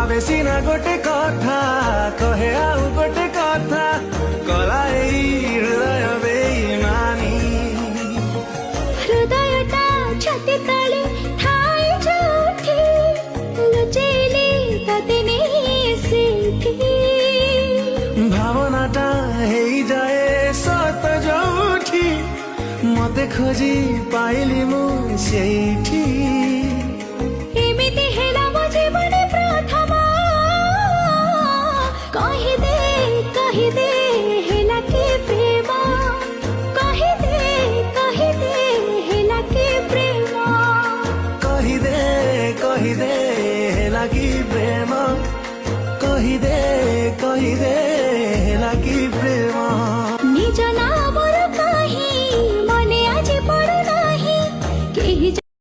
ভাবে সিনা গোটে কথা কহে আউ গোটে কথা কলা এই হৃদয় বেইমানি হৃদয়টা ছাতি তলে ঠাই যোଉଠି লুচেইলে ততে নেই সেইଠି ভাবনাটা হেই যায় সত যোଉঠি মতে খোঁজি পাইলি মু সেইঠি এমিতি হেলা মো জীবনে প্রথম কহিদে হেলা কি প্রেম কহিদে হেলা কি প্রেম কহিদে হেলা কি